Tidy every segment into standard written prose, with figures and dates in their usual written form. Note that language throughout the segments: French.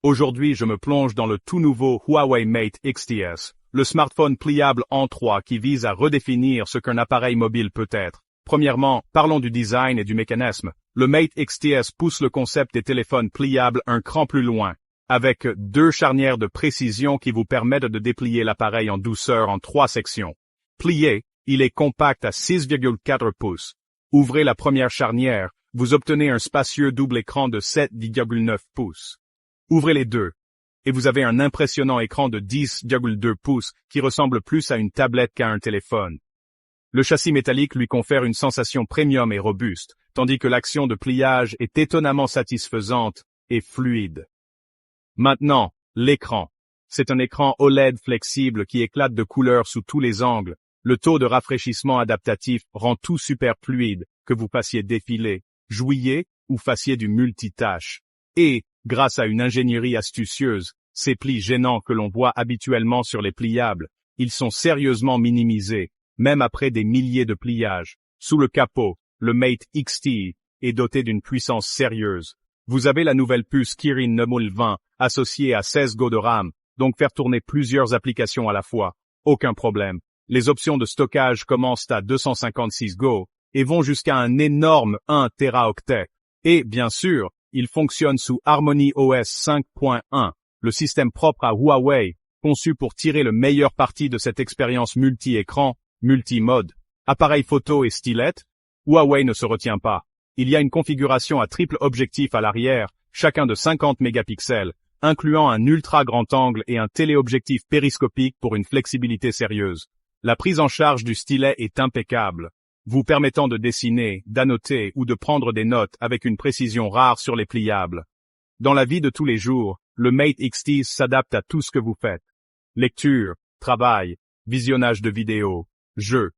Aujourd'hui, je me plonge dans le tout nouveau Huawei Mate XTS, le smartphone pliable en 3 qui vise à redéfinir ce qu'un appareil mobile peut être. Premièrement, parlons du design et du mécanisme. Le Mate XTS pousse le concept des téléphones pliables un cran plus loin, avec 2 charnières de précision qui vous permettent de déplier l'appareil en douceur en 3 sections. Plié, il est compact à 6,4 pouces. Ouvrez la première charnière, vous obtenez un spacieux double écran de 7,9 pouces. Ouvrez les deux, et vous avez un impressionnant écran de 10,2 pouces qui ressemble plus à une tablette qu'à un téléphone. Le châssis métallique lui confère une sensation premium et robuste, tandis que l'action de pliage est étonnamment satisfaisante et fluide. Maintenant, l'écran. C'est un écran OLED flexible qui éclate de couleurs sous tous les angles. Le taux de rafraîchissement adaptatif rend tout super fluide, que vous fassiez défiler, jouiez ou fassiez du multitâche. Et, grâce à une ingénierie astucieuse, ces plis gênants que l'on voit habituellement sur les pliables, ils sont sérieusement minimisés, même après des milliers de pliages. Sous le capot, le Mate XT est doté d'une puissance sérieuse. Vous avez la nouvelle puce Kirin 9020 associée à 16 Go de RAM, donc faire tourner plusieurs applications à la fois. Aucun problème. Les options de stockage commencent à 256 Go et vont jusqu'à un énorme 1 Teraoctet. Et, bien sûr, il fonctionne sous Harmony OS 5.1, le système propre à Huawei, conçu pour tirer le meilleur parti de cette expérience multi-écran, multi-mode. Appareil photo et stylette, Huawei ne se retient pas. Il y a une configuration à triple objectif à l'arrière, chacun de 50 mégapixels, incluant un ultra grand angle et un téléobjectif périscopique pour une flexibilité sérieuse. La prise en charge du stylet est impeccable, vous permettant de dessiner, d'annoter ou de prendre des notes avec une précision rare sur les pliables. Dans la vie de tous les jours, le Mate XT s'adapte à tout ce que vous faites. Lecture, travail, visionnage de vidéos, jeux.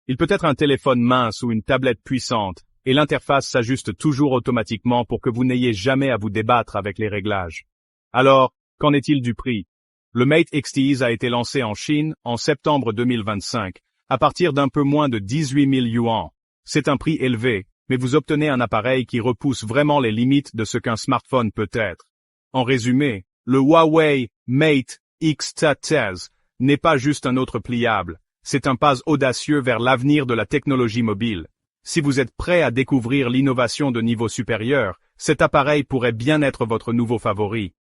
Il peut être un téléphone mince ou une tablette puissante, et l'interface s'ajuste toujours automatiquement pour que vous n'ayez jamais à vous débattre avec les réglages. Alors, qu'en est-il du prix? Le Mate XT a été lancé en Chine en septembre 2025, à partir d'un peu moins de 18 000 yuan. C'est un prix élevé, mais vous obtenez un appareil qui repousse vraiment les limites de ce qu'un smartphone peut être. En résumé, le Huawei Mate XTS n'est pas juste un autre pliable, c'est un pas audacieux vers l'avenir de la technologie mobile. Si vous êtes prêt à découvrir l'innovation de niveau supérieur, cet appareil pourrait bien être votre nouveau favori.